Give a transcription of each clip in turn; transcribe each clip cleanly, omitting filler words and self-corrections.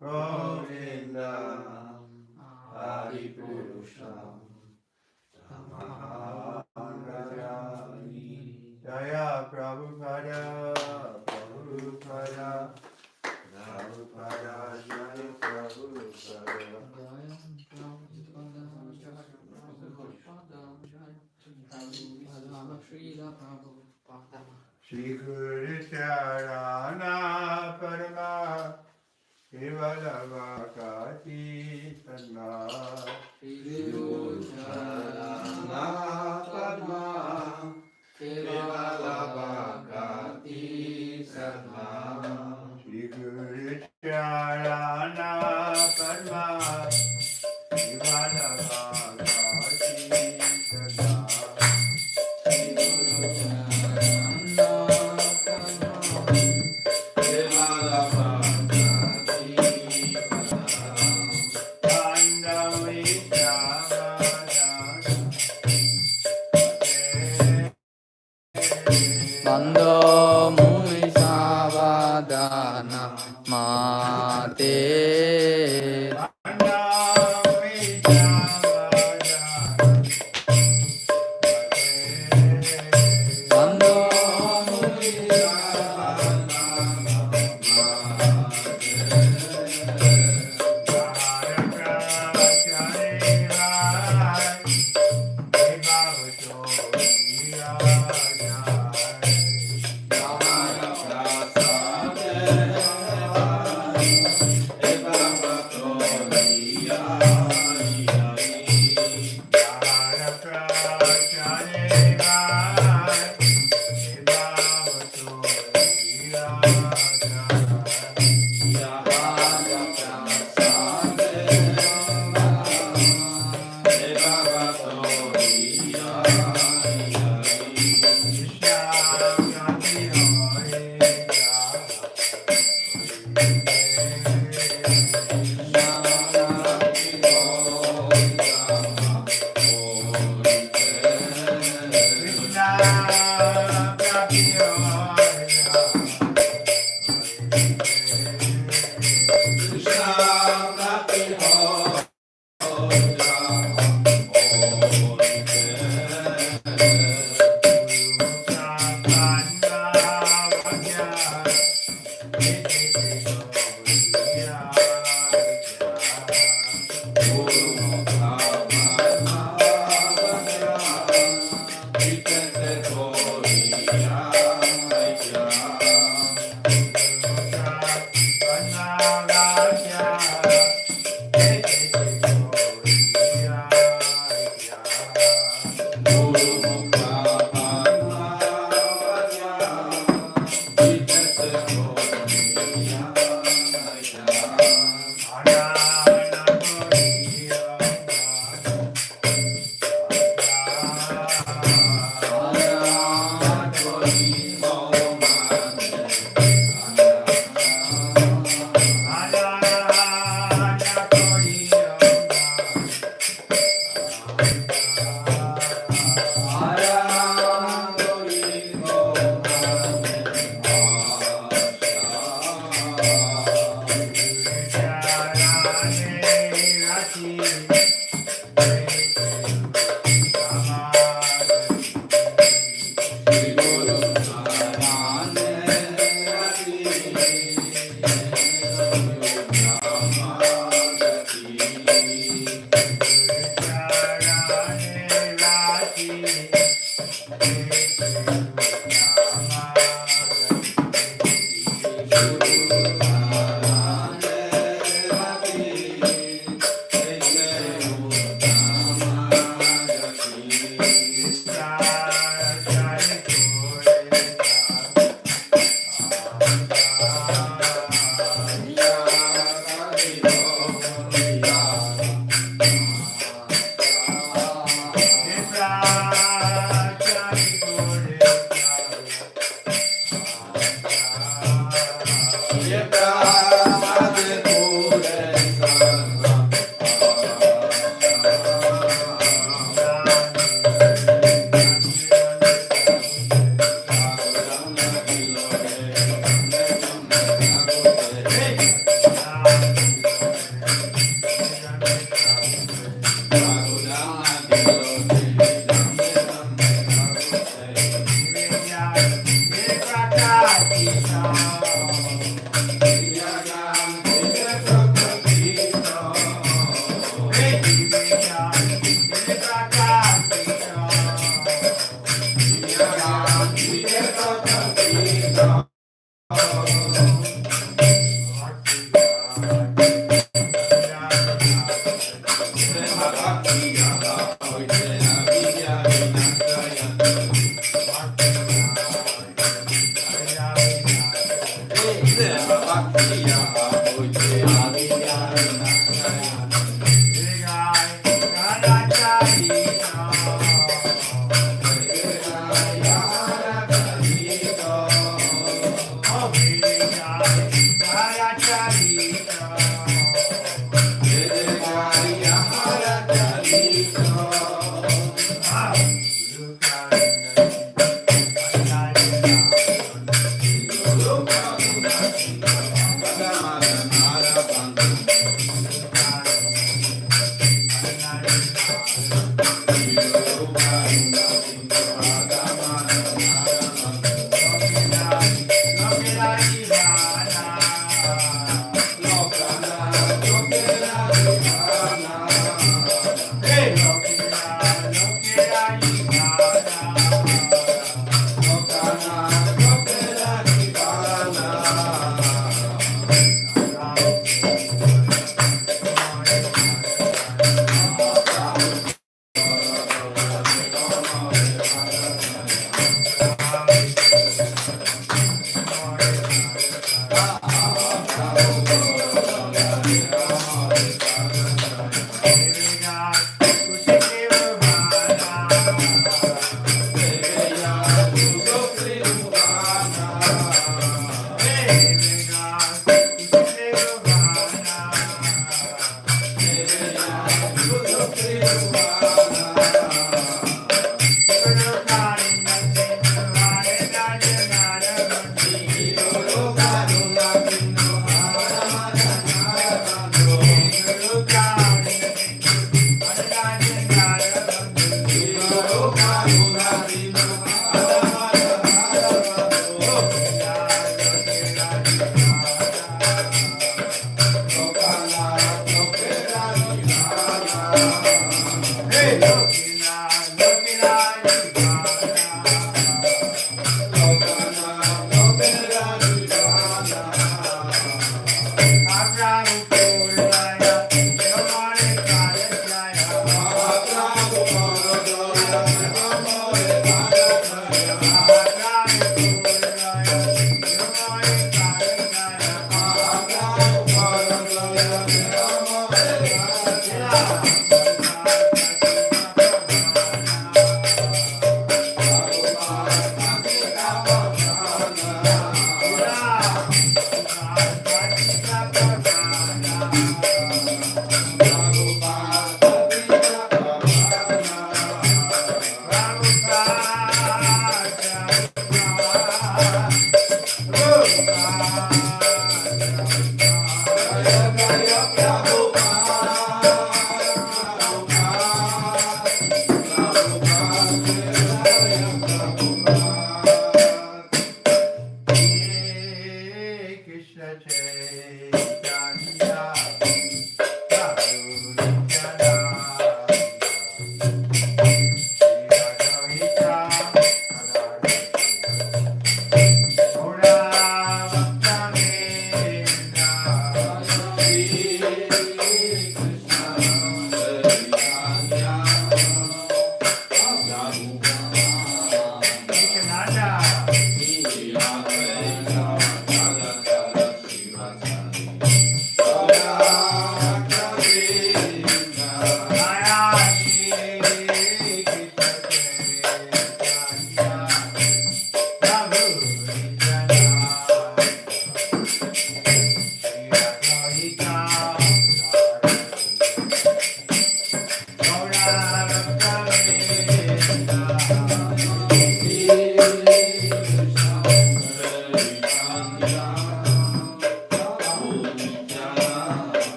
Govindam Adipurusham Tamahangajani Jaya Prabhupada Prabhupada Prabhupada Jaya Prabhupada Shri Guru Charana Parama Kevalavakati Tanna Shri Guru Charana Parama Kevalavakati Tanna Shri Guru Charana Parama Kevalavakati Tanna Bando mui savadana mate Bando mui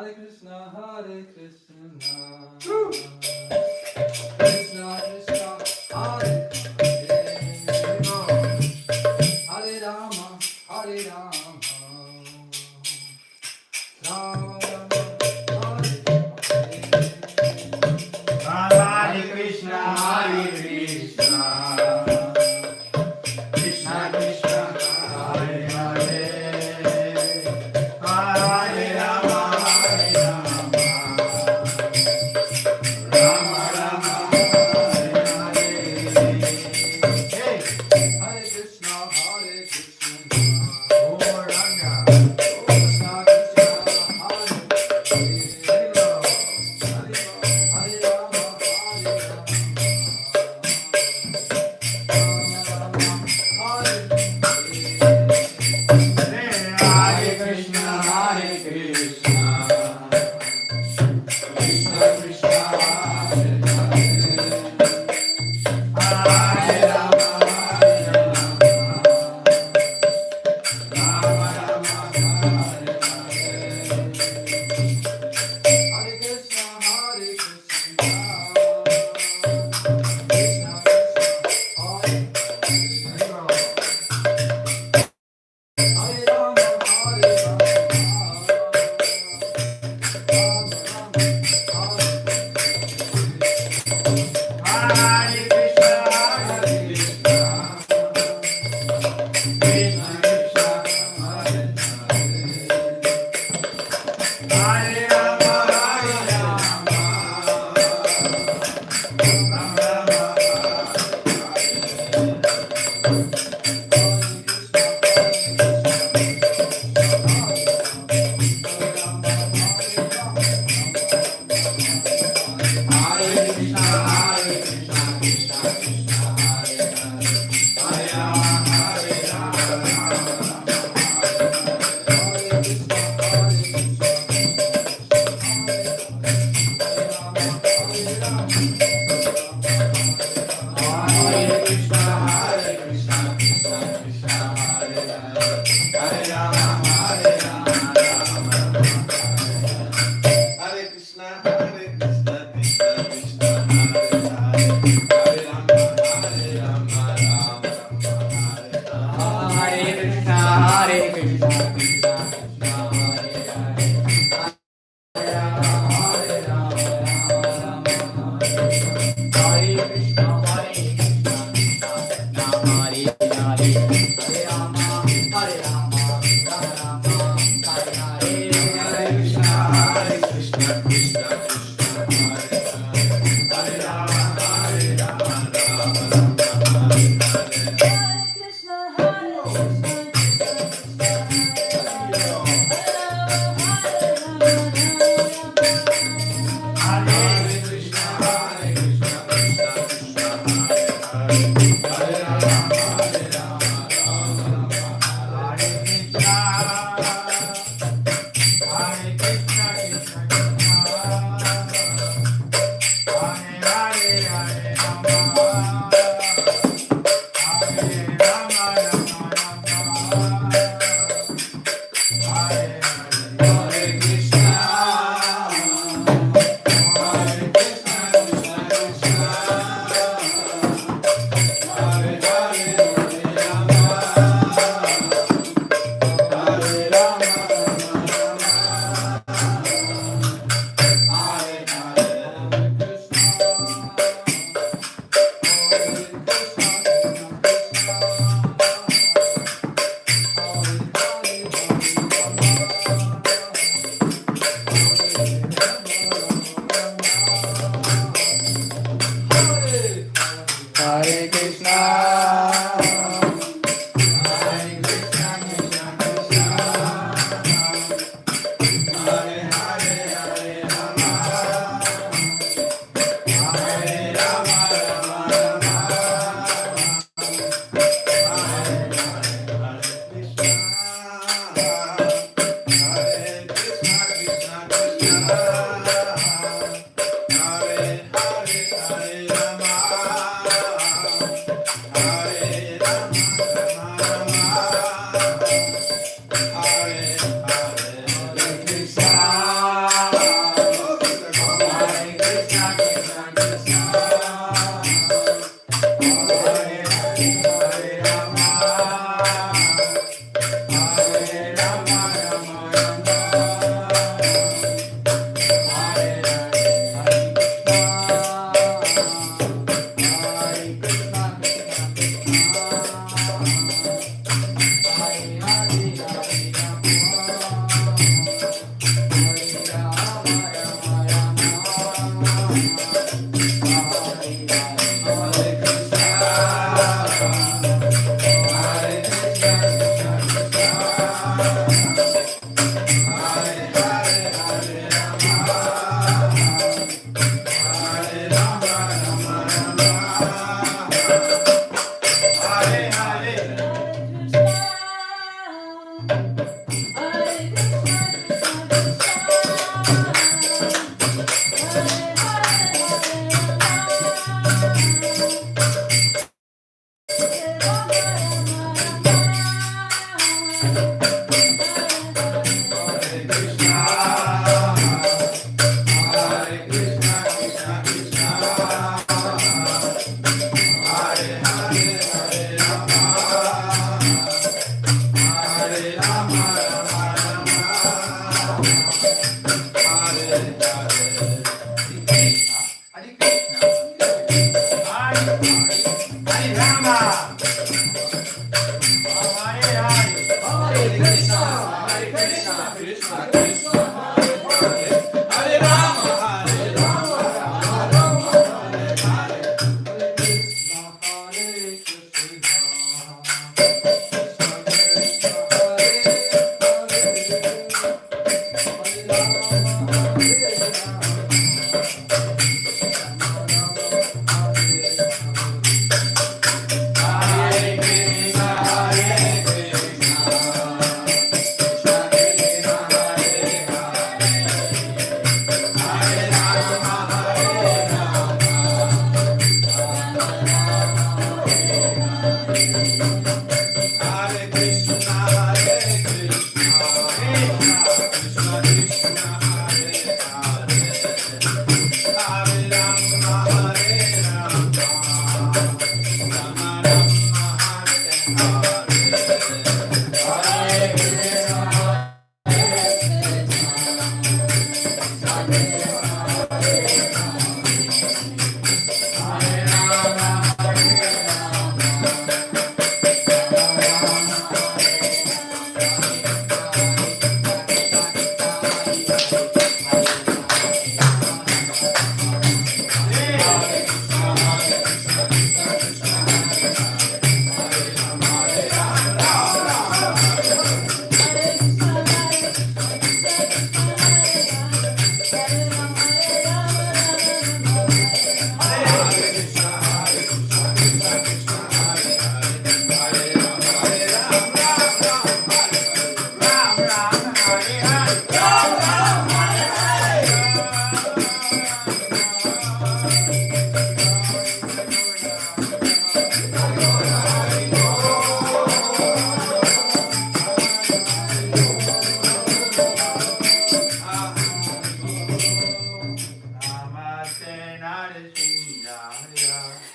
Hare Krishna, Krishna Krishna, Hare Hare Rama, Hare Rama, Rama Rama, Hare Hare Krishna, Hare Krishna, Krishna Krishna, Hare Hare, Hare Rama, Hare Rama, Rama Rama, Hare Hare. Hey, Hare Krishna, Hare Krishna, oh Ranga, Krishna Krishna, Hare Hare Rama, Hare Rama, Hare Rama, Hare Hare Krishna, Hare Krishna, Krishna Krishna, Hare Hare, Hare Rama, Hare Rama, Rama Rama, Hare Hare Krishna, Hare Krishna, Krishna Krishna, Hare Hare Rama, Hare Rama, Rama Rama, Hare Hare Krishna, Hare Krishna, Krishna Krishna, Hare Hare, Hare Rama, Hare Rama, Rama Rama, Hare Krishna, Hare Krishna, Krishna Krishna, Hare Hare, Hare Rama, Hare Rama, Rama Hare Krishna, Hare Krishna, Krishna Krishna, Hare Hare, Hare Rama, Hare Rama, Rama Rama, Hare Krishna, Krishna Krishna, Hare Hare, Hare Rama, Rama Rama, Hare Hare. Hare Krishna, Hare Krishna, Krishna Krishna, Hare Hare, Hare Rama, Hare Rama, Rama Rama, Hare Krishna, Hare Krishna, Krishna Krishna, Hare Hare, Hare Rama, Hare Rama, Rama Rama, Hare Hare. Hare Krishna, Hare Krishna, Krishna Krishna, Hare Hare, Hare Rama, Hare Rama, Rama Rama, Hare Hare. Hare Krishna, Hare Krishna, Krishna Krishna, Hare Hare, Hare Rama, Hare Rama, Rama Rama, Hare Krishna, Hare Krishna, Krishna Krishna, Hare Hare, Hare Rama, Hare Rama, Rama Rama, Hare Hare. Hare Krishna, Hare Krishna, Krishna Krishna, Hare Hare, Hare Rama, Hare Rama, Rama Rama, Hare Krishna, Hare Krishna, Krishna Krishna, Hare Hare, Hare Rama, Hare Rama, Rama Rama, Hare Krishna, Hare Krishna, Krishna Krishna, Hare Hare, Hare Rama, Hare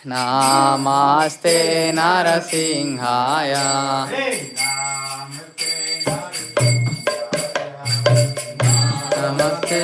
Namaste Narasimhaya. Namaste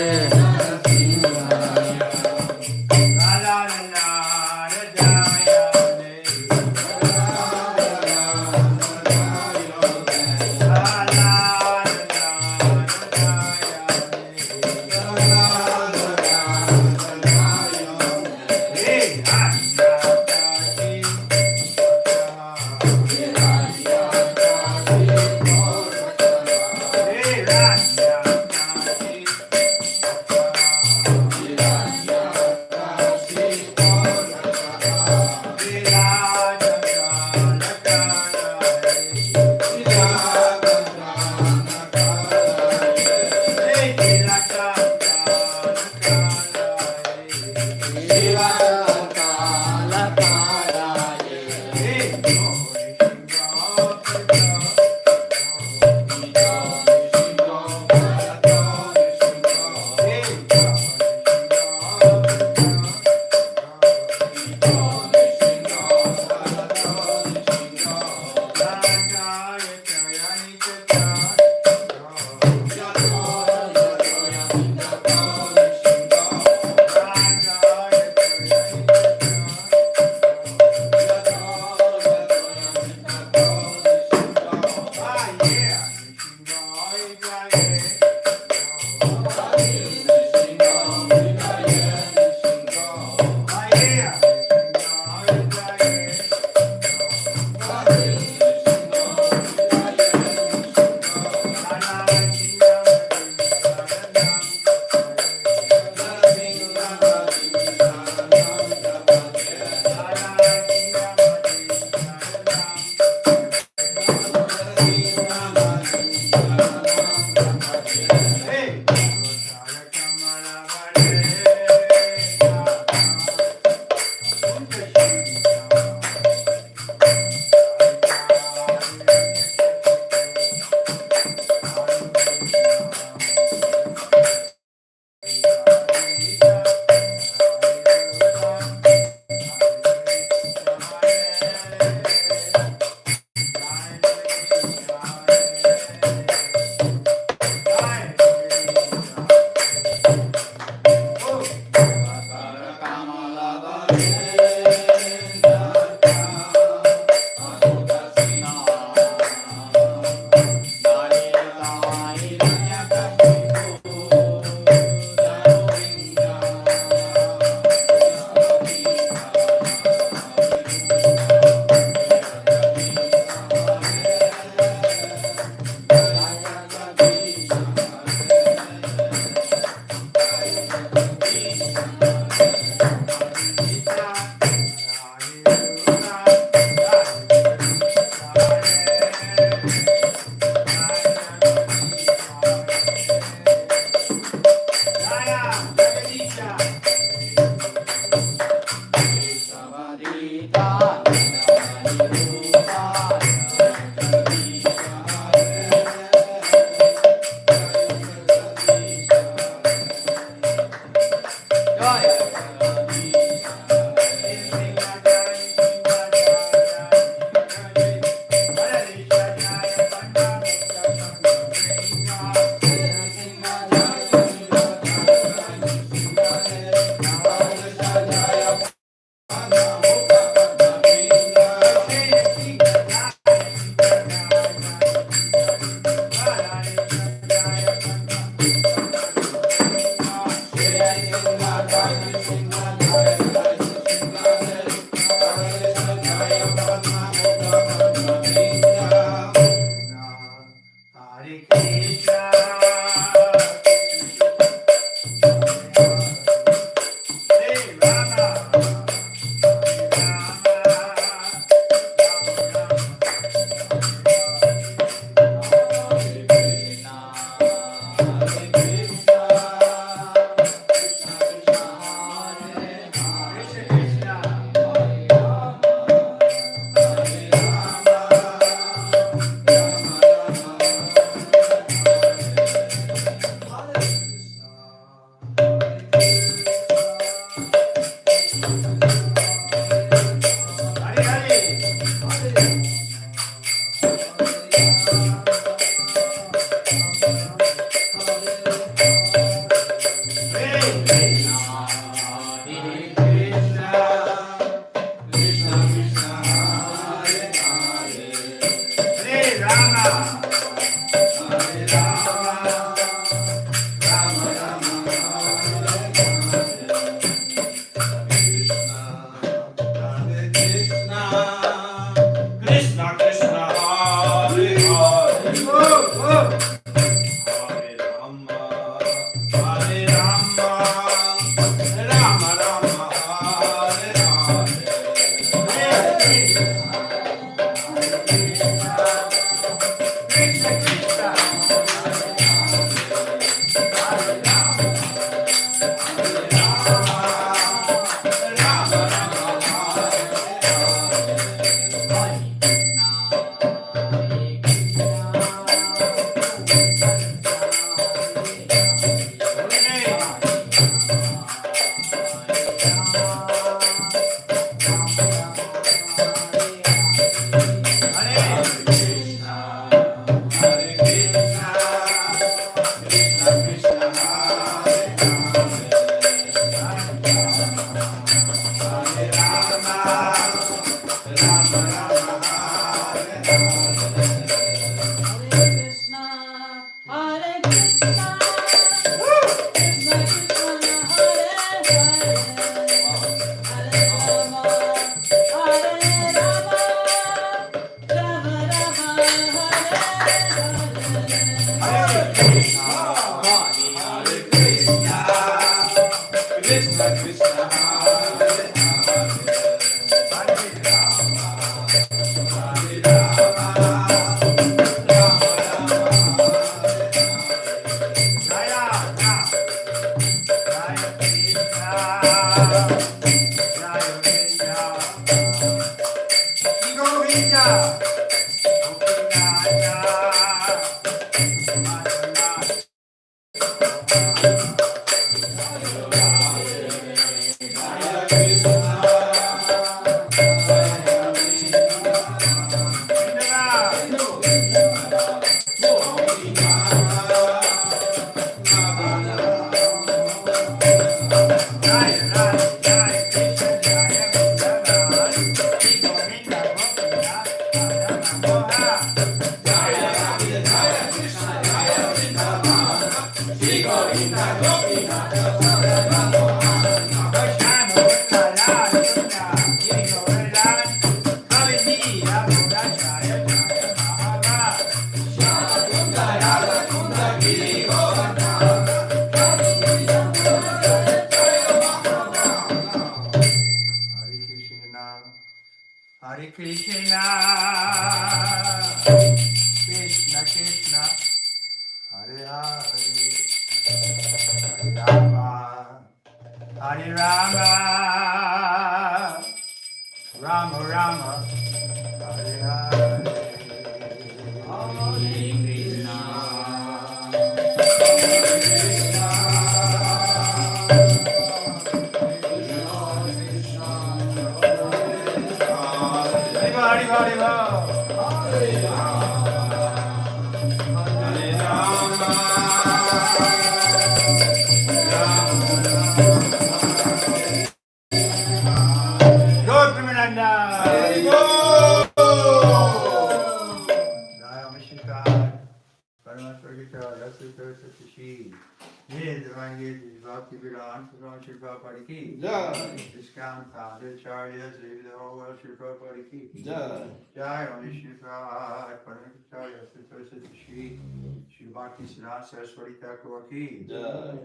Saraswati Thakur ki Jai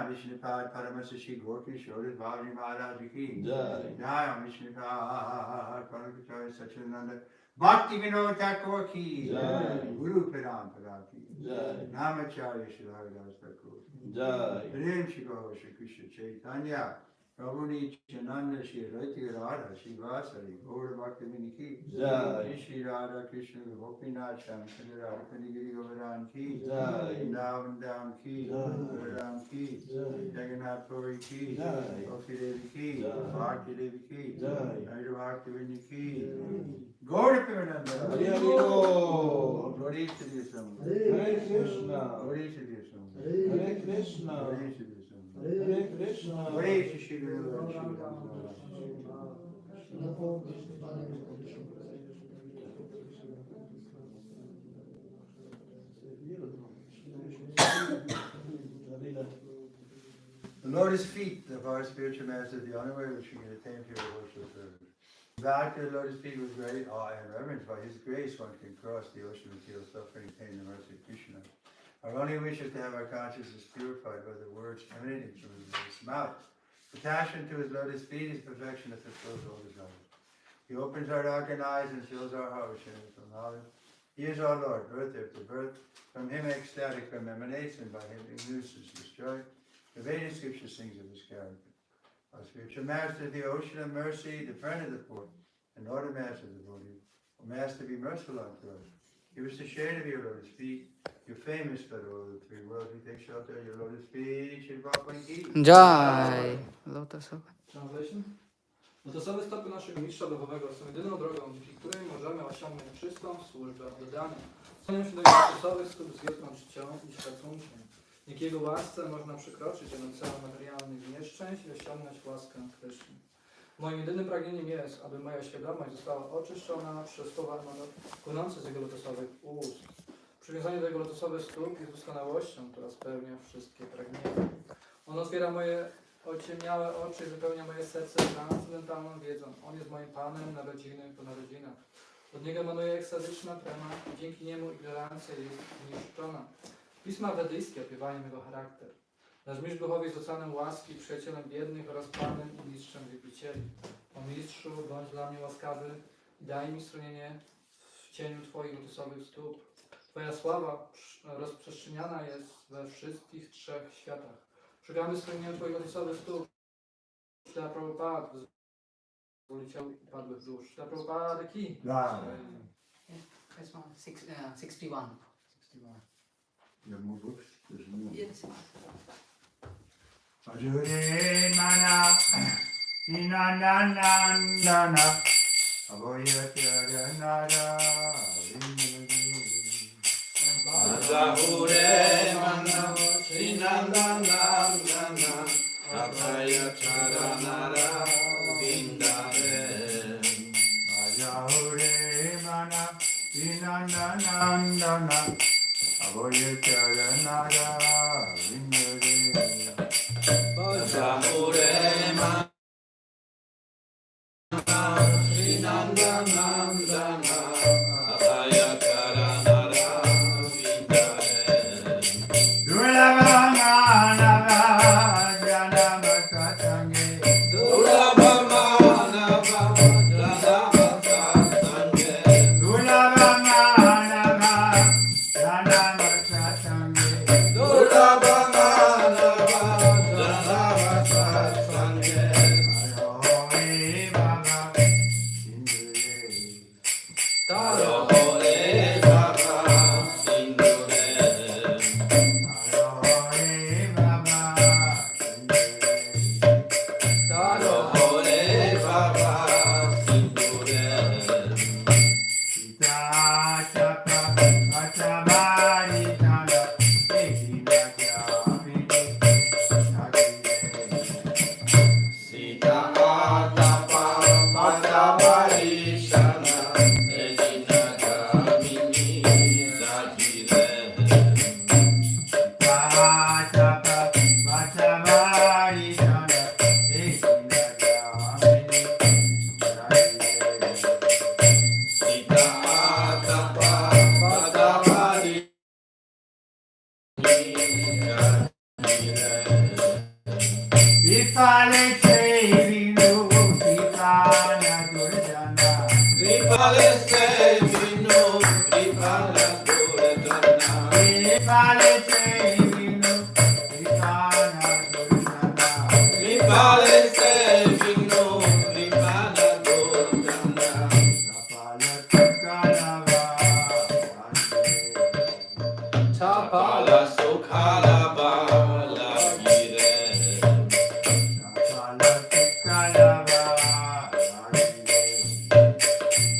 Vishnupad Paramasishi Gorki Shorit Bhavani Maharaj ki Jai Vishnupad Paramasishi Sachinanda Bhakti Vinod Thakur ki Guru Pradhan Pada ki Namacharya Shri Thakur Prem Shri Gaur Shri Krishna Chaitanya Prabhu Nityananda Shri Raiti Radha Shri Vasari Gaur Bhakti Viniki Shri Radha Krishna Gopinath Shamsundar Arpanigiri Govardhan ki Vrindavan ki Govardhan ki Jagannath Puri ki Gopi Devi ki Bhakti Devi ki Hare Bhakti Viniki Gaur Pivananda Glory to the Assembly Hare Krishna. Glory to the Assembly Hare Krishna. Glory to the Assembly Hare Krishna. Glory to Shri Guru and Shri Ram. lotus feet of our spiritual master is the only way which we can attain pure worship service. Back to the lotus feet with great awe and reverence. By His grace, one can cross the ocean of material suffering, attain the mercy of Krishna. Our only wish is to have our consciousness purified by the words emanating from His lotus mouth. Attachment to His lotus feet is perfection that fulfills all desires. He opens our darkened eyes and fills our hearts with knowledge. He is our Lord, birth after birth. From Him ecstatic from emanates, and by Him ignorance is destroyed. The Vedic scripture sings of His character. Our spiritual master, the ocean of mercy, the friend of the poor, and Lord and master of the devotee. O Master, be merciful unto us. Give us the shade of your lotus feet. You're famous for all the three worlds. We take shelter of your lotus feet. Shri Prabhupada. Jai. Lotosowe. Translation? Lotosowe stopy naszego mistrza duchowego są jedyną drogą, dzięki której możemy osiągnąć czystą służbę oddania. Skłaniam się do jego lotosowych stóp z wielką czcią i szacunkiem. Dzięki jego łasce można przekroczyć ocean materialnych nieszczęść i osiągnąć łaskę Kryszny. Moim jedynym pragnieniem jest, aby moja świadomość została oczyszczona przez słowa płynące z jego lotosowych ust. Przywiązanie do jego lotosowych stóp jest doskonałością, która spełnia wszystkie pragnienia. On otwiera moje ociemniałe oczy i wypełnia moje serce transcendentalną wiedzą. On jest moim Panem narodziny po narodzinach. Od niego emanuje ekstatyczna trema i dzięki niemu ignorancja jest zniszczona. Pisma wedyjskie opiewają jego charakter. Nasz mistrz duchowy jest oceanem łaski, przyjacielem biednych oraz Panem i mistrzem wielbicieli. O mistrzu, bądź dla mnie łaskawy i daj mi schronienie w cieniu Twoich lotosowych stóp. Twoja sława rozprzestrzeniana jest we wszystkich trzech światach. Szukamy schronienia Twoich lotosowych stóp. Śla Prabhupada, wyzwoliciel upadłych dusz. Śla Prabhupada ki. This one, 61. You have more books? There's more. Yes. Ajure mana inananandana avoyacharanara Azahure mana Srinandanandana Abhaya Charanara Vindare Ajahure mana inananandana avoyacharanara vindare Azahure mana Srinandanandana Abhaya Charanara Vindare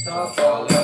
Tapala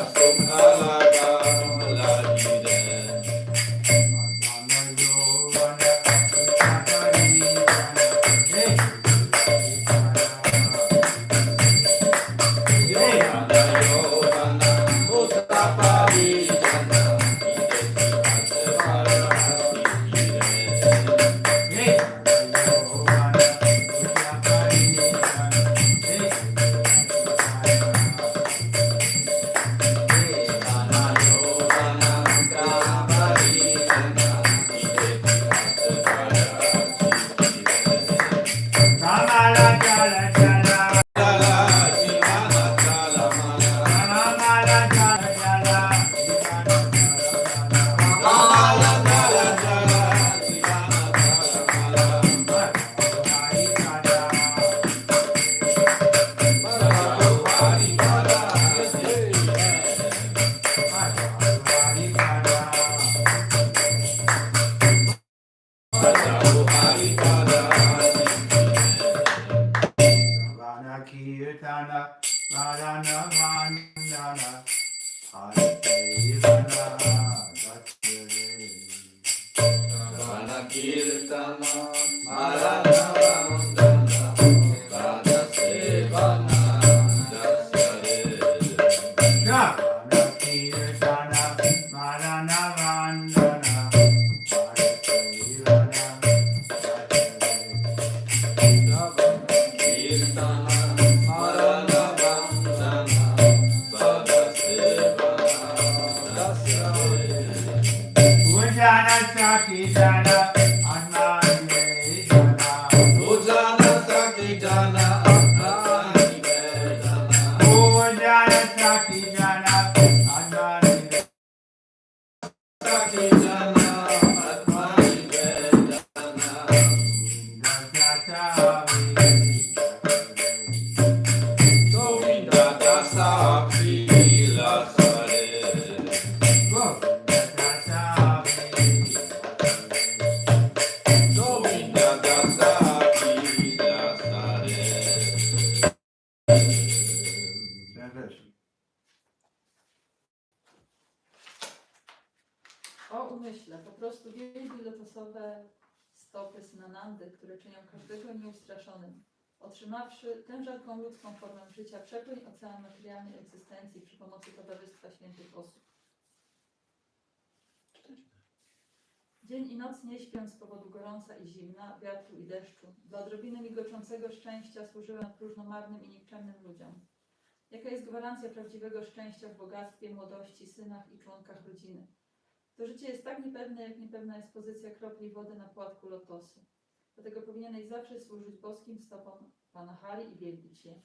O umyśle, po prostu wielkie lotosowe stopy Synanandy, które czynią każdego nieustraszonym. Otrzymawszy tę rzadką ludzką formę życia, przepłyń ocean materialnej egzystencji przy pomocy Towarzystwa Świętych Osób. Dzień i noc nie śpią z powodu gorąca i zimna, wiatru i deszczu. Dla odrobiny migoczącego szczęścia służyłem próżnomarnym i nikczemnym ludziom. Jaka jest gwarancja prawdziwego szczęścia w bogactwie, młodości, synach i członkach rodziny? To życie jest tak niepewne, jak niepewna jest pozycja kropli wody na płatku lotosu. Dlatego powinieneś zawsze służyć boskim stopom Pana Hari i wielbić je.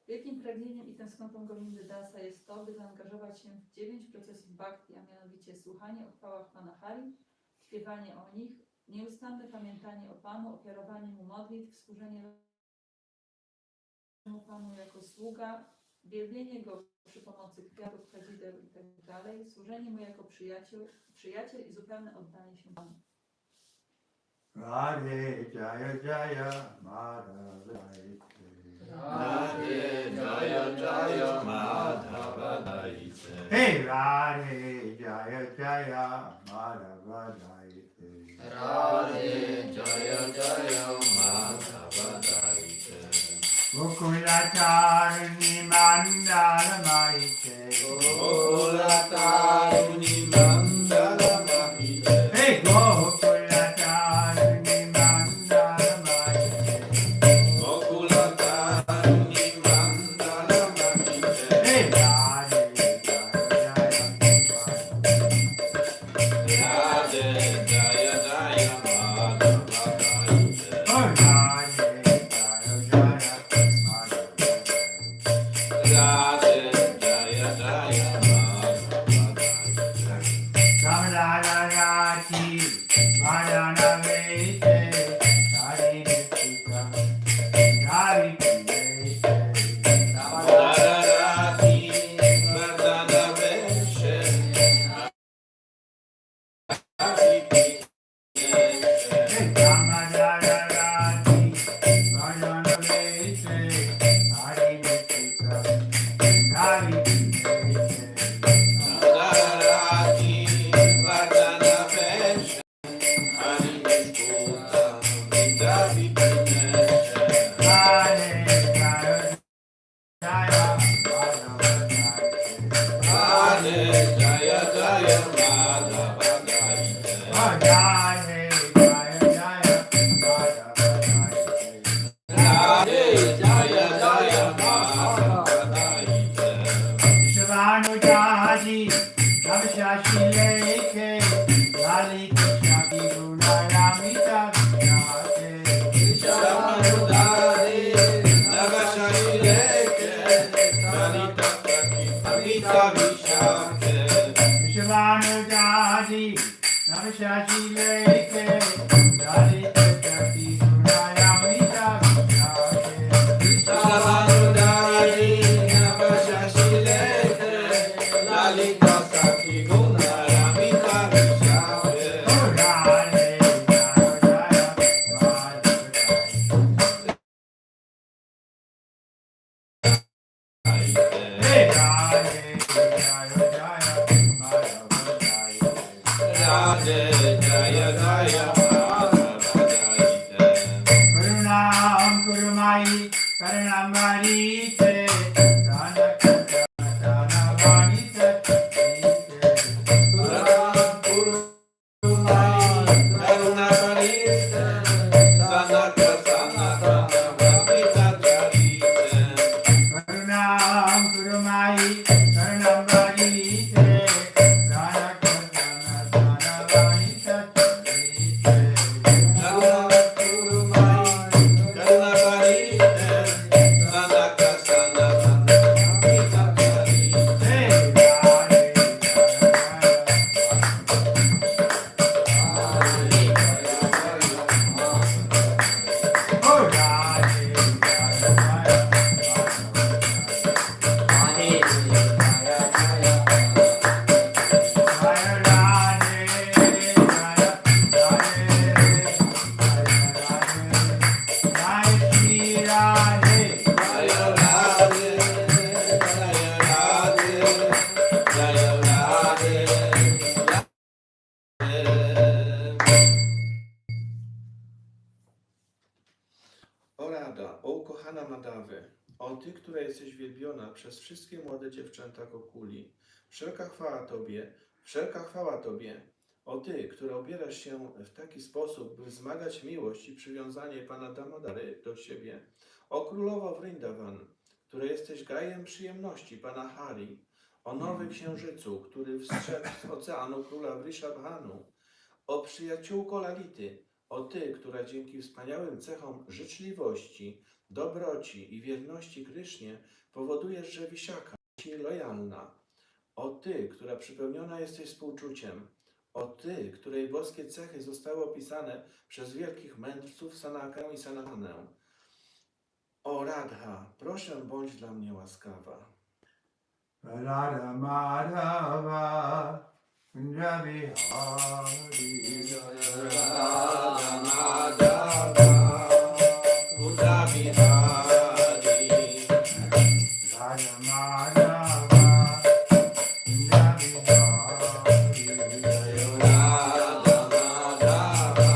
Wielkim pragnieniem i tęsknotą Govindy Dasa jest to, by zaangażować się w 9 procesów bhakti, a mianowicie słuchanie o chwałach Pana Hari, śpiewanie o nich, nieustanne pamiętanie o Panu, ofiarowanie Mu modlitw, służenie Panu jako sługa, wielbienie Go przy pomocy kwiatów, kadzideł itd., służenie Mu jako przyjaciel i zupełne oddanie się Panu. Radhe Jaya Jaya Madhava Radhe Jaya Jaya Madhava Daite. Hey Radhe Jaya Jaya Madhava Daite. Radhe Jaya Jaya Madhava Daite. Gokulataruni Mandala Maite. Gokulataruni Mandala Mahite. Hey Gokulataruni Mandala Maite. Gokulataruni Mandala Mahite. Hey Radhe Jaya Jaya Radhe Jaya Jaya Madhava Daite. Oh Radhe Jaya Jaya Radhe Jaya Jaya Madhava Daite. Kamalagati Madana Vete Sari Nittika Dari Vete Radharati Vardhana Veshe. Kamalagati Madana Vete Sari Nittika Dari Vete Radharati Vardhana Veshe. Hari Vishkuta Vidadi Pineshe. Hare Jaya Jaya Madhava Radhe Jaya Jaya Madhava Daite. Hare Jaya Jaya Madhava Radhe Jaya Jaya Madhava Daite. Shivanujaji Navashashi Leke Lalita Shaki Gunaramita Vyate Shamanudari Navasharireke Lalita Prakita Lamita Vishake, Vishvanujadi, Navashashi Leke, Lalita Shakti Gunaramita Vishake, Samanudari Navashashileke, Lalita Sakti Guna Lamita Vishake, Radhe Jaya Madhavai. Radhe Jaya Jaya Madhavadaite, Karunam Kurumai Karanambarite Ranakanavanitate Puram Purumai Karunaparite, Sanaka Sanaka Navamita Jarite, Karunam Kurumai Karanambarite Ranakanavanitate Puram Purumai Karunaparite, Sanaka Sanaka Navamita Jarite. Jaya Radhe, Jaya Radhe, Jaya Radhe, O Rada, o ukochana Madhawy, o Ty, która jesteś wielbiona przez wszystkie młode dziewczęta Gokuli, wszelka chwała Tobie, o Ty, która ubierasz się w taki sposób, by wzmagać miłość i przywiązanie Pana Damodary do siebie, o Królowo Vrindavan, która jesteś gajem przyjemności Pana Hari, o Nowy Księżycu, który wstrzegł z oceanu Króla Vrishabhanu, o przyjaciółko Lality, o Ty, która dzięki wspaniałym cechom życzliwości, dobroci i wierności Krysznie powodujesz, że Wisiaka jest Ci lojalna. O Ty, która przypełniona jesteś współczuciem. O Ty, której boskie cechy zostały opisane przez wielkich mędrców Sanakę i Sanatanę. O Radha, proszę bądź dla mnie łaskawa. Radha Madhava Punjabi Hari Radha Madhava, Punjabi Hari. Radha Madhava Punjabi Hari Radha Madhava,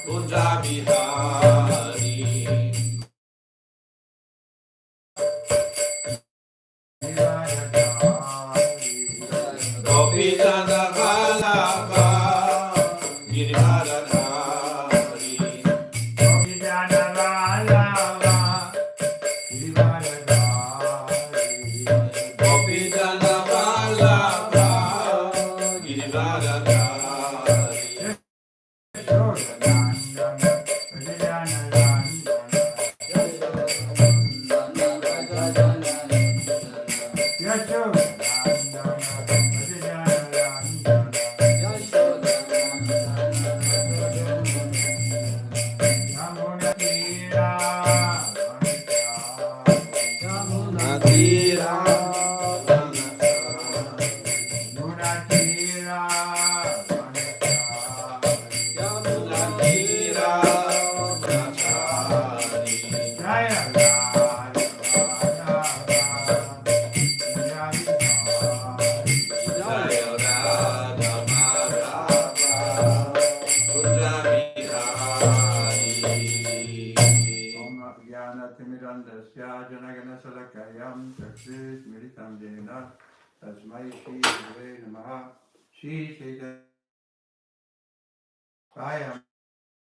Punjabi Hari. Gopijana Vallabha, Giridharadhari. Gopijana Vallabha Giridharadhari Gopijana Vallabha, Giridharadhari. Natira, Natira, Natari. Jaya Radha Madhava, Punjabi Hari. Jnanatimirandasya janagana salakayam chakshis militam jena tasmai shri gurave namaha shri chaitanya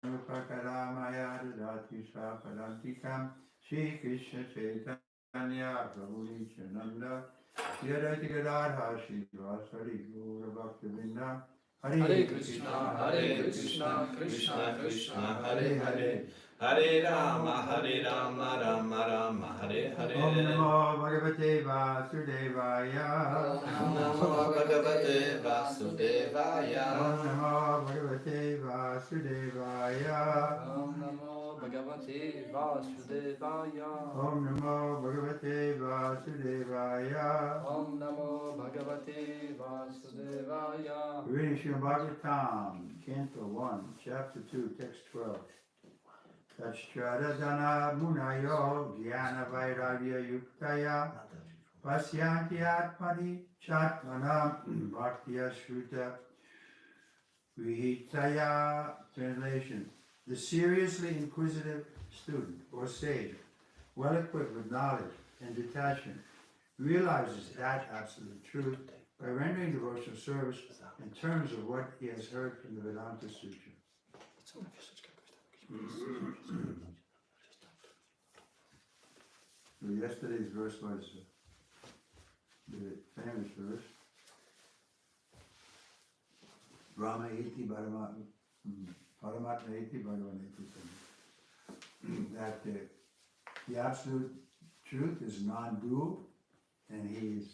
upakaramaya dudati swapadantikam shri krishna chaitanya prabhu nityananda Shri Radha Shri Vasari Guru Bhakti Vrinda Hare Krishna, Krishna Krishna, Hare Hare. Hare Rama, Rama Rama, Hare Hare. Om Namo Bhagavate Vasudevaya. Om Namo Bhagavate Vasudevaya. Om Namo Bhagavate Vasudevaya. Om Namo Bhagavate Vasudevaya. Om Namo Bhagavate Vasudevaya. Om Namo Bhagavate Vasudevaya. Reading Srimad Bhagavatam, Canto 1, Chapter 2, Text 12. Tachradana Munayo Jnana Vairagya Yuktaya Pasyanti Atmani Chatmanam Bhaktya Shruta Vihitaya. Translation: the seriously inquisitive student or sage, well equipped with knowledge and detachment, realizes that absolute truth by rendering devotional service in terms of what he has heard from the Vedanta Sutra. So yesterday's verse was the famous verse, Brahma eti Paramatma, Paramatma eti Bhagavan eti, that the absolute truth is non-dual, and he is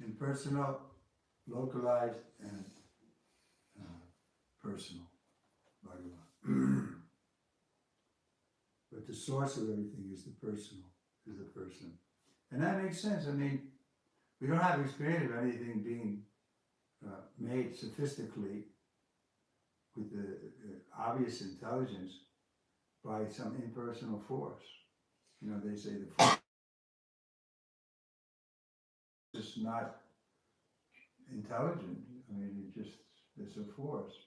impersonal, localized, and personal, Bhagavan. But the source of everything is the personal, is the person. And that makes sense. I mean, we don't have experience of anything being made sophistically with the obvious intelligence by some impersonal force. You know, they say the force is not intelligent. I mean, it's a force.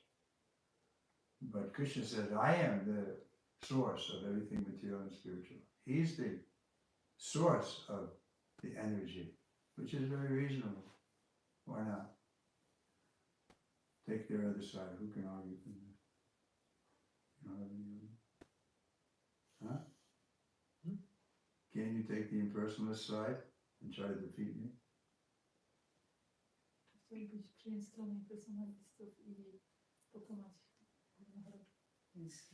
But Krishna says, I am the source of everything material and spiritual. He's the source of the energy, which is very reasonable. Why not? Take their other side. Who can argue from this? You don't have any other? Huh? Can you take the impersonalist side and try to defeat me? Chciałbyś przyjąć stronę personalistów i pokonać. Yes.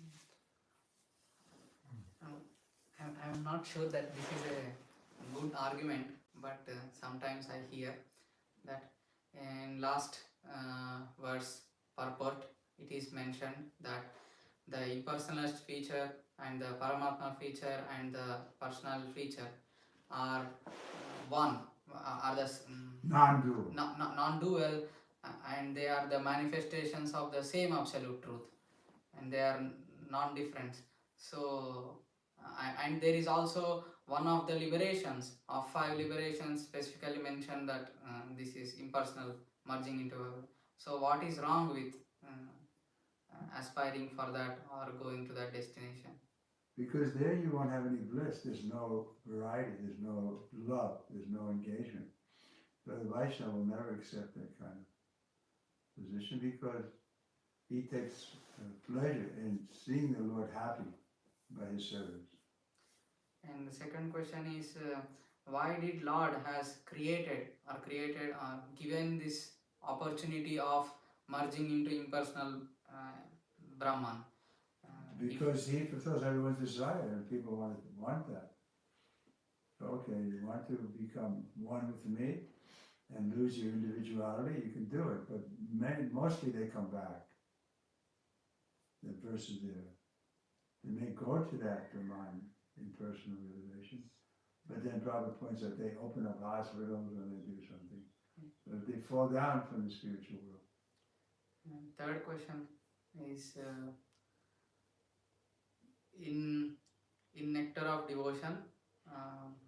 I'm not sure that this is a good argument, but sometimes I hear that in last verse purport it is mentioned that the impersonalist feature and the Paramatma feature and the personal feature are one, are the Non-dual. non-dual, and they are the manifestations of the same absolute truth, and they are non-different. So and there is also one of the liberations of 5 liberations specifically mentioned that this is impersonal merging into a, so what is wrong with aspiring for that or going to that destination? Because there you won't have any bliss. There's no variety. There's no love. There's no engagement. But the Vaishnava will never accept that kind of position because he takes pleasure in seeing the Lord happy by his service. And the second question is, why did Lord has created or given this opportunity of merging into impersonal Brahman? Because he fulfills everyone's desire and people want that. So, okay, you want to become one with me and lose your individuality, you can do it. But mostly they come back. The verses there. They may go to that Brahman impersonal realization, but then Prabhupada points out they open up hospitals or they do something. But they fall down from the spiritual world. And third question is in Nectar of Devotion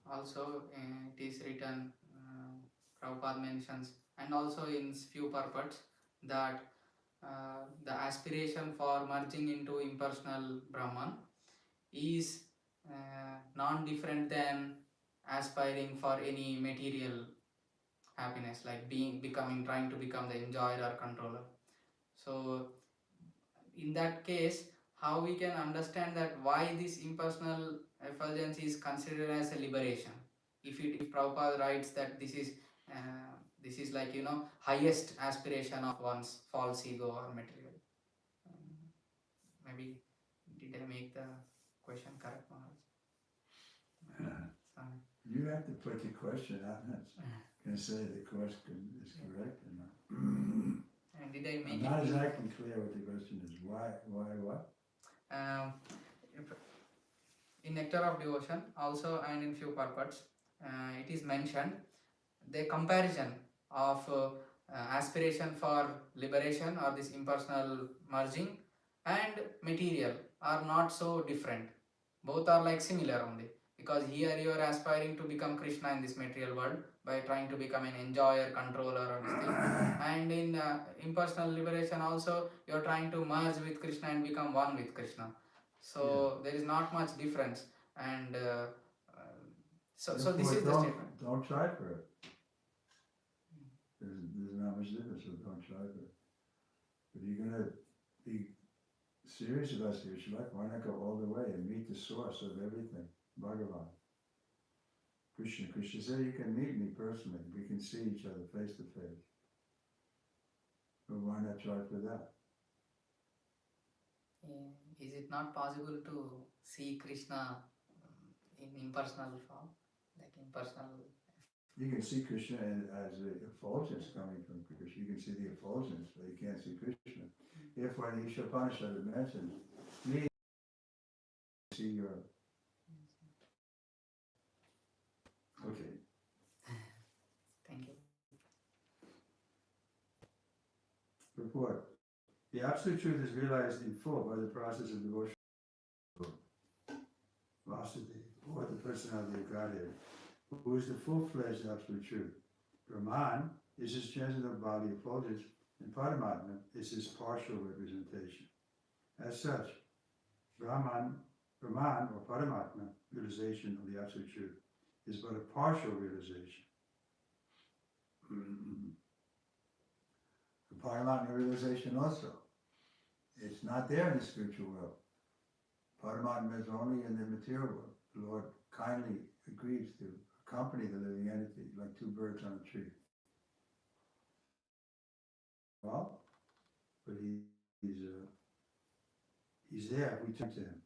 also it is written, Prabhupada mentions, and also in few purports that the aspiration for merging into impersonal Brahman is non-different than aspiring for any material happiness, like trying to become the enjoyer or controller. So in that case, how we can understand that why this impersonal effulgence is considered as a liberation? If Prabhupada writes that this is this is like, highest aspiration of one's false ego or material. Maybe did I make the question correct, Maharaj? Sorry. You have to put the question out. I'm going to say the question is correct or not. And did I make I'm not it exactly clear what the question is. Why, what? In Nectar of Devotion also, and in few purports, it is mentioned the comparison of aspiration for liberation or this impersonal merging and material are not so different. Both are like similar only, because here you are aspiring to become Krishna in this material world by trying to become an enjoyer, controller or this thing, and in impersonal liberation also you are trying to merge with Krishna and become one with Krishna. So there is not much difference, and so this is the statement. Don't try for it. There's not much difference, so don't try for it. But you're going to be serious about spiritual life, why not go all the way and meet the source of everything, Bhagavan? Krishna said, you can meet me personally, we can see each other face to face. But why not try for that? Is it not possible to see Krishna in impersonal form, like impersonal? You can see Krishna as the effulgence coming from Krishna. You can see the effulgence, but you can't see Krishna. If when the Ishopanishad mentions, me, see your... Okay. Thank you. Report. The Absolute Truth is realized in full by the process of devotion. Vasudeva, or the personality of Godhead, who is the full-fledged Absolute Truth. Brahman is his transcendental body effulgence, and Paramatma is his partial representation. As such, Brahman or Paramatma realization of the Absolute Truth is but a partial realization. The Paramatma realization also, it's not there in the spiritual world. Paramatma is only in the material world. The Lord kindly agrees to accompany the living entity like two birds on a tree. Well, but he's there if we turn to him.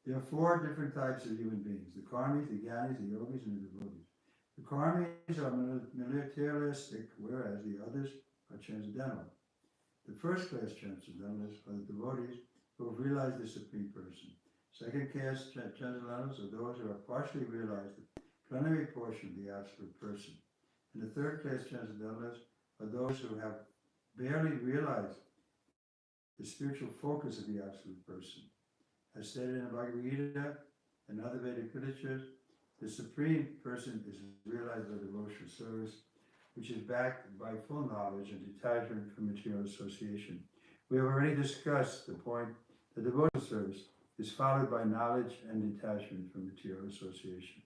There are four different types of human beings: the karmis, the jnanis, the yogis, and the devotees. The karmis are materialistic, whereas the others are transcendental. The first class transcendentalists are the devotees who have realized the Supreme Person. Second class transcendentalists are those who have partially realized the plenary portion of the Absolute Person. And the third class transcendentalists are those who have barely realized the spiritual focus of the Absolute Person. As stated in the Bhagavad Gita and other Vedic literatures, the Supreme Person is realized by devotional service, which is backed by full knowledge and detachment from material association. We have already discussed the point that devotional service is followed by knowledge and detachment from material association.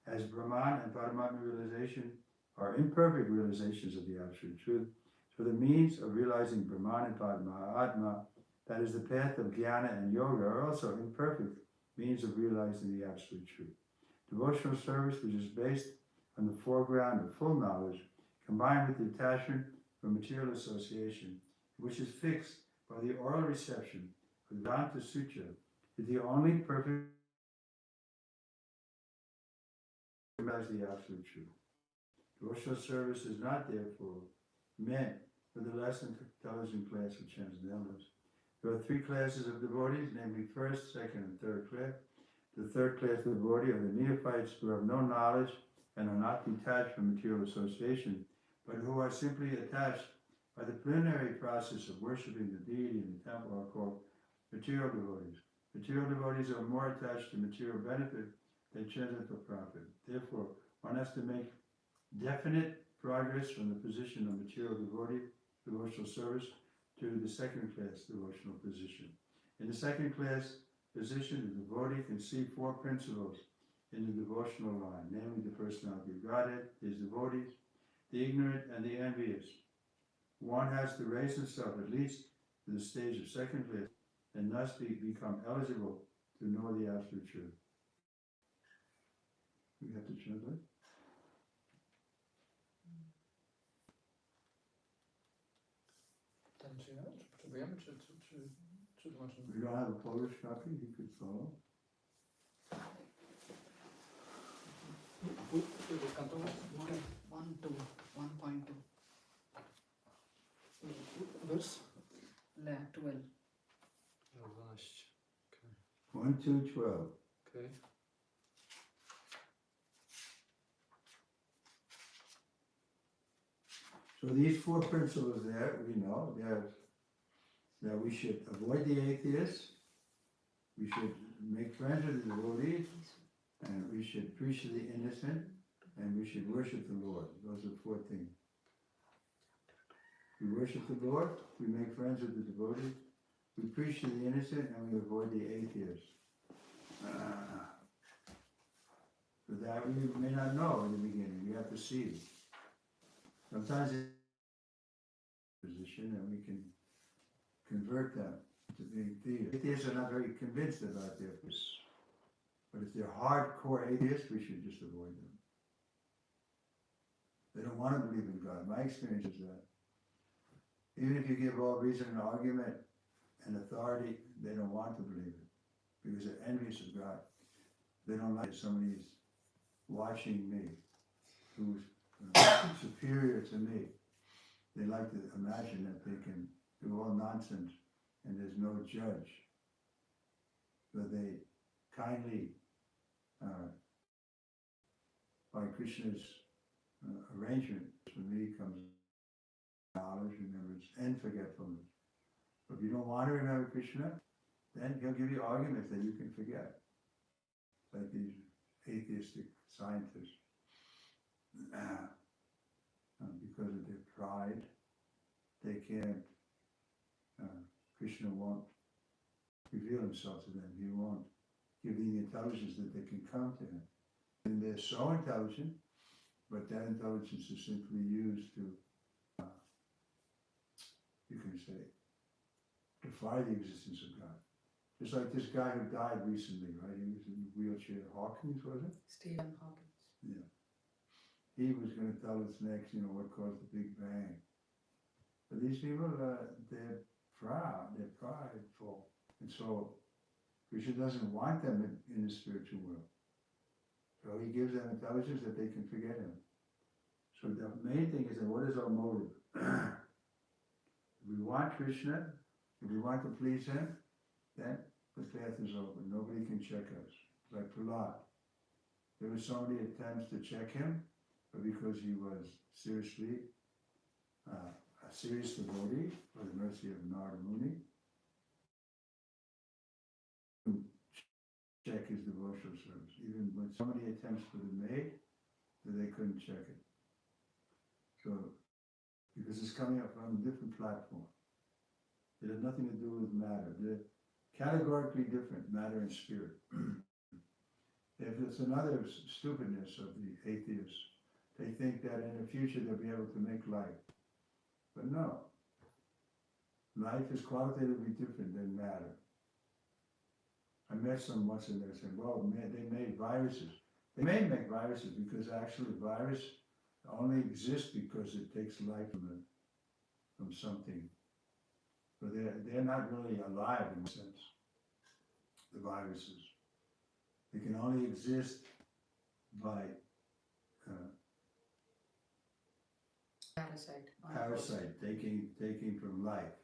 As Brahman and Paramatma realization are imperfect realizations of the Absolute Truth, so the means of realizing Brahman and Paramatma, that is the path of Jnana and Yoga, are also imperfect means of realizing the Absolute Truth. Devotional service, which is based on the foreground of full knowledge, combined with detachment from material association, which is fixed by the oral reception of Vedanta Sutra, is the only perfect realize the Absolute Truth. Devotional service is not therefore meant for the less intelligent class of transcendentalists. There are three classes of devotees, namely first, second, and third class. The third class of devotee are the neophytes who have no knowledge and are not detached from material association, but who are simply attached by the preliminary process of worshipping the deity in the temple are called material devotees. Material devotees are more attached to material benefit than transcendental profit. Therefore, one has to make definite progress from the position of material devotee, devotional service, to the second class devotional position. In the second class position, the devotee can see four principles in the devotional line, namely the personality of Godhead, his devotees, the ignorant, and the envious. One has to raise himself at least to the stage of second class and thus become eligible to know the Absolute Truth. We have to translate? Czy potrzebujemy, czy tłumaczymy? We don't have a Polish copy, you could follow. Skantować? 1.2. Wers? 12. 12. 1, 2, 12. Okej. So these four principles there, we know, that we should avoid the atheists, we should make friends with the devotees, and we should preach to the innocent, and we should worship the Lord. Those are four things. We worship the Lord, we make friends with the devotees, we preach to the innocent, and we avoid the atheists. So that we may not know in the beginning, we have to see. Sometimes it's a position and we can convert them to being theists. Atheists are not very convinced about their faith. But if they're hardcore atheists, we should just avoid them. They don't want to believe in God. My experience is that. Even if you give all reason and argument and authority, they don't want to believe it. Because they're envious of God. They don't like somebody's watching me who's superior to me. They like to imagine that they can do all nonsense and there's no judge. So they kindly, by Krishna's arrangement, for me comes knowledge, remembrance, and forgetfulness. But if you don't want to remember Krishna, then he'll give you arguments that you can forget. Like these atheistic scientists. Because of their pride, they can't, Krishna won't reveal himself to them. He won't give them the intelligence that they can come to him. And they're so intelligent, but that intelligence is simply used to, you can say, defy the existence of God. Just like this guy who died recently, right? He was in a wheelchair. Hawkins, was it? Stephen Hawking. Yeah. He was going to tell us next, what caused the Big Bang. But these people, they're proud, they're prideful. And so, Krishna doesn't want them in the spiritual world. So he gives them intelligence that they can forget him. So the main thing is that what is our motive? If we want Krishna, if we want to please him, then the path is open. Nobody can check us. Like Prahlad. There were so many attempts to check him, but because he was seriously a serious devotee for the mercy of Narada Muni, check his devotional service. Even when so many attempts were made, that they couldn't check it. So, because it's coming up from a different platform. It has nothing to do with matter. They're categorically different, matter and spirit. If it's another stupidness of the atheists, they think that in the future they'll be able to make life. But no. Life is qualitatively different than matter. I met some once and they said, well, they made viruses. They may make viruses because actually virus only exists because it takes life from something. But they're not really alive in a sense, the viruses. They can only exist by parasite taking from life.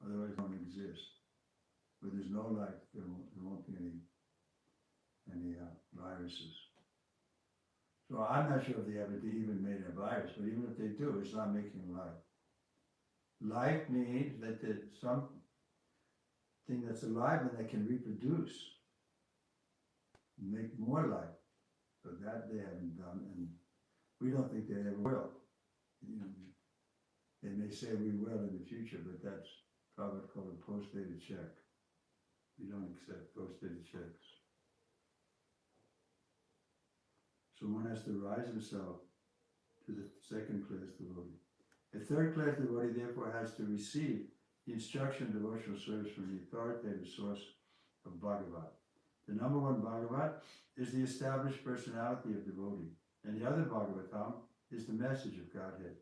Otherwise, they don't exist. Where there's no life, there won't be any viruses. So I'm not sure if they ever even made a virus, but even if they do, it's not making life. Life means that there's something that's alive and that can reproduce, make more life. So that they haven't done, and we don't think they ever will. They may say we will in the future, but that's probably called a post-dated check. We don't accept post-dated checks. So one has to rise himself to the second class devotee. A third class devotee therefore has to receive the instruction of devotional service from the authoritative source of Bhagavat. The number one Bhagavat is the established personality of devotee, and the other Bhagavatam is the message of Godhead.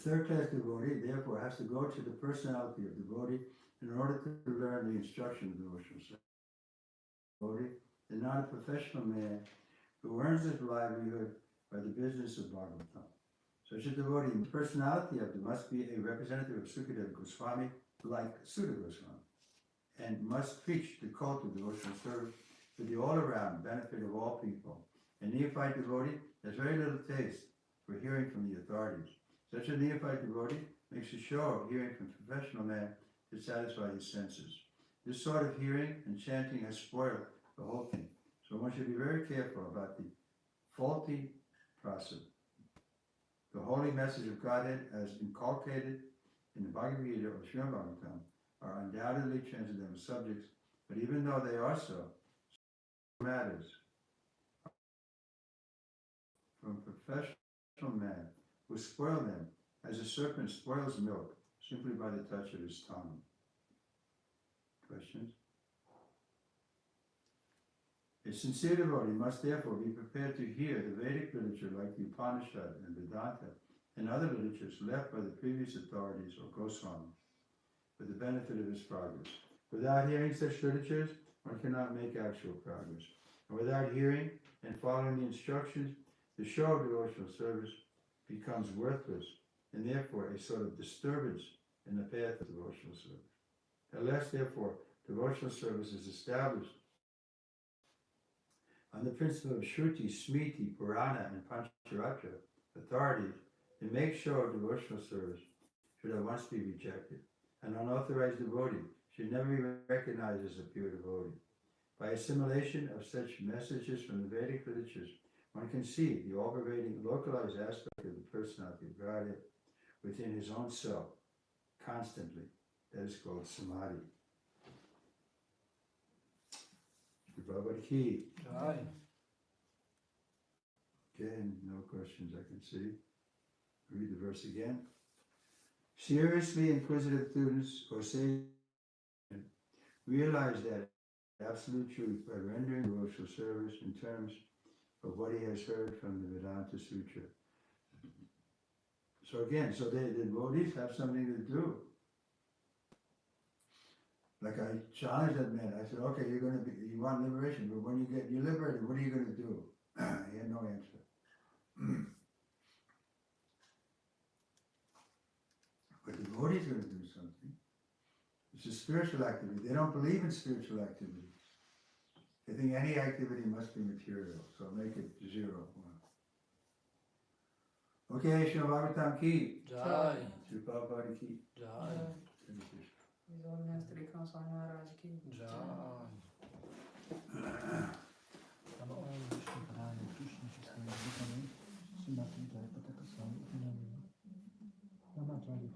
third-class devotee, therefore, has to go to the personality of devotee in order to learn the instruction of devotional service. Devotee is not a professional man who earns his livelihood by the business of Bhagavatam. Such a devotee, the personality of them must be a representative of Sukadeva Goswami, like Sudha Goswami, and must preach the cult of devotional service for the all-around benefit of all people. A neophyte devotee has very little taste for hearing from the authorities. Such a neophyte devotee makes a show of hearing from professional men to satisfy his senses. This sort of hearing and chanting has spoiled the whole thing. So one should be very careful about the faulty prasad. The holy message of Godhead, as inculcated in the Bhagavad Gita or Srimad Bhagavatam, are undoubtedly transcendental subjects, but even though they are so, matters from professional man who spoil them as a serpent spoils milk simply by the touch of his tongue. Questions? A sincere devotee must therefore be prepared to hear the Vedic literature like the Upanishad and Vedanta and other literatures left by the previous authorities or Goswamis for the benefit of his progress. Without hearing such literatures, one cannot make actual progress. And without hearing and following the instructions, the show of devotional service becomes worthless and therefore a sort of disturbance in the path of devotional service. Unless, therefore, devotional service is established on the principle of Shruti, Smriti, Purana, and Pancharatra authorities, to make show of devotional service should at once be rejected. An unauthorized devotee should never be recognized as a pure devotee. By assimilation of such messages from the Vedic literatures, one can see the all-pervading localized aspect of the personality of Godhead within his own self, constantly. That is called samadhi. Prabhupada Ki. Aye. Okay, and no questions I can see. Read the verse again. Seriously inquisitive students or sages realize that absolute truth by rendering devotional service in terms of what he has heard from the Vedanta Sutra. So again, the devotees have something to do. Like I challenged that man, I said, okay, you want liberation, but when you're liberated, what are you going to do? He had no answer. But the devotees are going to do something. It's a spiritual activity. They don't believe in spiritual activity. They think any activity must be material, so make it 0, 1. Okay, Srimad Bhagavatam Ki. Jai. Sri Prabhupada Ki. Jai. His Holiness the Vikram Swami Maharaj ki. Jai. Namo Om Vishnu Padaya Krishna Chaitanya Bhutale Srimati Jai Pataka Swami Namo Acharya